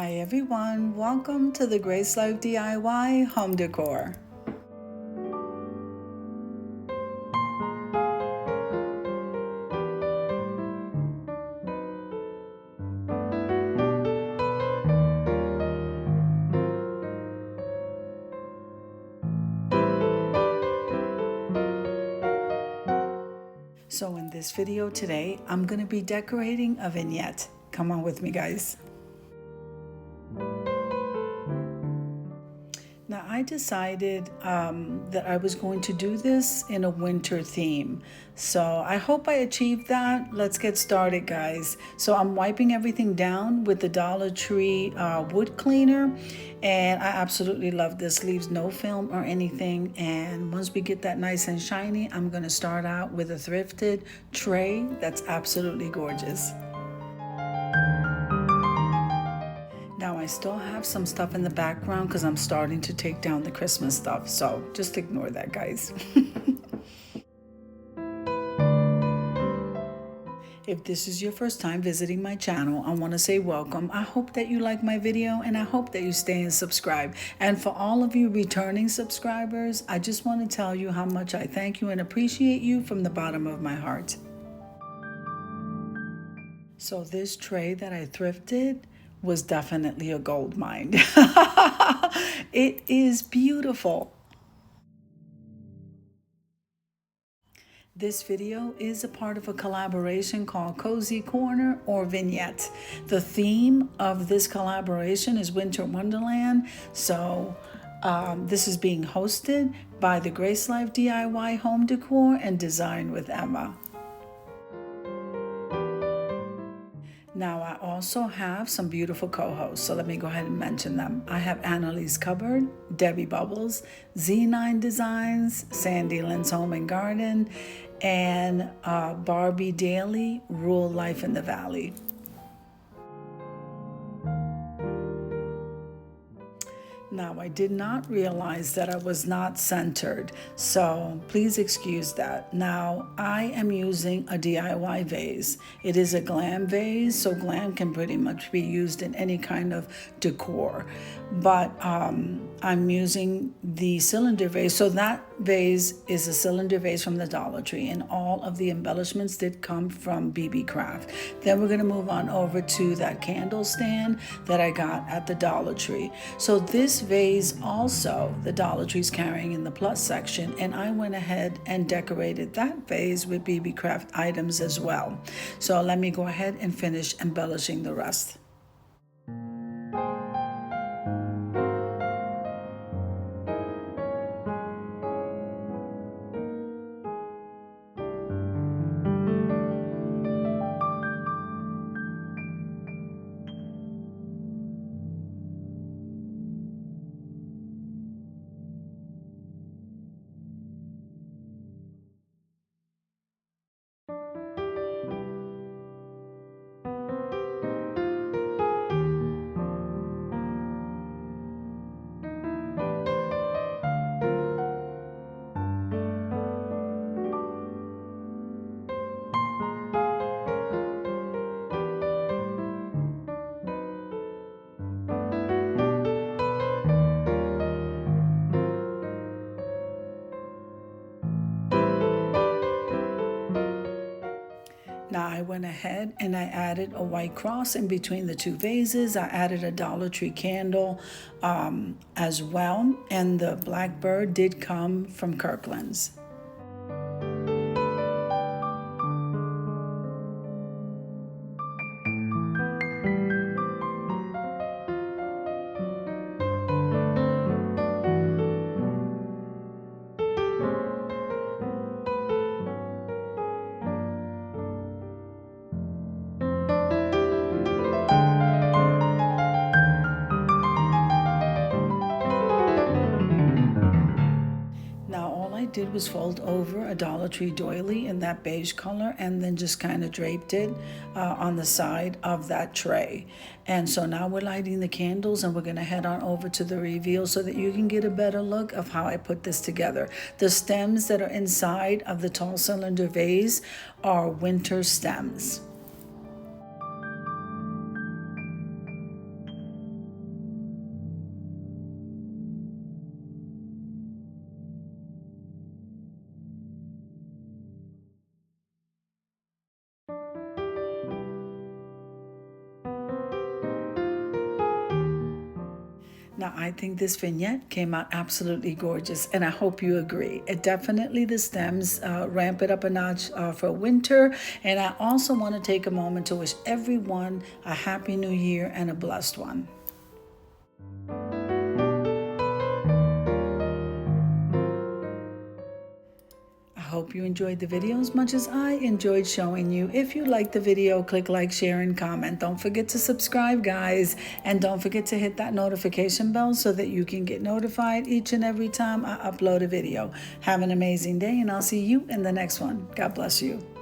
Hi everyone, welcome to the Grace Life DIY home decor. So in this video today, I'm going to be decorating a vignette. Come on with me, guys. Now I decided that I was going to do this in a winter theme. So I hope I achieved that. Let's get started, guys. So I'm wiping everything down with the Dollar Tree wood cleaner. And I absolutely love this. Leaves no film or anything. And once we get that nice and shiny, I'm going to start out with a thrifted tray that's absolutely gorgeous. Now I still have some stuff in the background because I'm starting to take down the Christmas stuff, so just ignore that, guys. If this is your first time visiting my channel, I want to say welcome. I hope that you like my video and I hope that you stay and subscribe. And for all of you returning subscribers, I just want to tell you how much I thank you and appreciate you from the bottom of my heart. So this tray that I thrifted was definitely a gold mine. It is beautiful. This video is a part of a collaboration called COZY Corner or Vignette. The theme of this collaboration is Winter Wonderland. So this is being hosted by the Grace Life DIY Home Decor and Design with Emma. Now I also have some beautiful co-hosts, so let me go ahead and mention them. I have Annalise Cupboard, Debbie Bubbles, Z9 Designs, Sandy Lynn's Home and Garden, and Barbie Daily, Rural Life in the Valley. Now, I did not realize that I was not centered, so please excuse that. Now, I am using a DIY vase. It is a glam vase, so glam can pretty much be used in any kind of decor. But I'm using the cylinder vase. So that vase is a cylinder vase from the Dollar Tree, and all of the embellishments did come from BB Craft. Then we're going to move on over to that candle stand that I got at the Dollar Tree. So this vase also, the Dollar Tree's carrying in the plus section, and I went ahead and decorated that vase with BB Craft items as well. So let me go ahead and finish embellishing the rest. Now I went ahead and I added a white cross in between the two vases. I added a Dollar Tree candle as well. And the black bird did come from Kirkland's. Did was fold over a Dollar Tree doily in that beige color and then just kind of draped it on the side of that tray. And so now we're lighting the candles and we're going to head on over to the reveal so that you can get a better look of how I put this together. The stems that are inside of the tall cylinder vase are winter stems. Now, I think this vignette came out absolutely gorgeous, and I hope you agree. It definitely, the stems ramp it up a notch for winter, and I also want to take a moment to wish everyone a happy new year and a blessed one. I hope you enjoyed the video as much as I enjoyed showing you. If you liked the video, click like, share, and comment. Don't forget to subscribe, guys. And don't forget to hit that notification bell so that you can get notified each and every time I upload a video. Have an amazing day, and I'll see you in the next one. God bless you.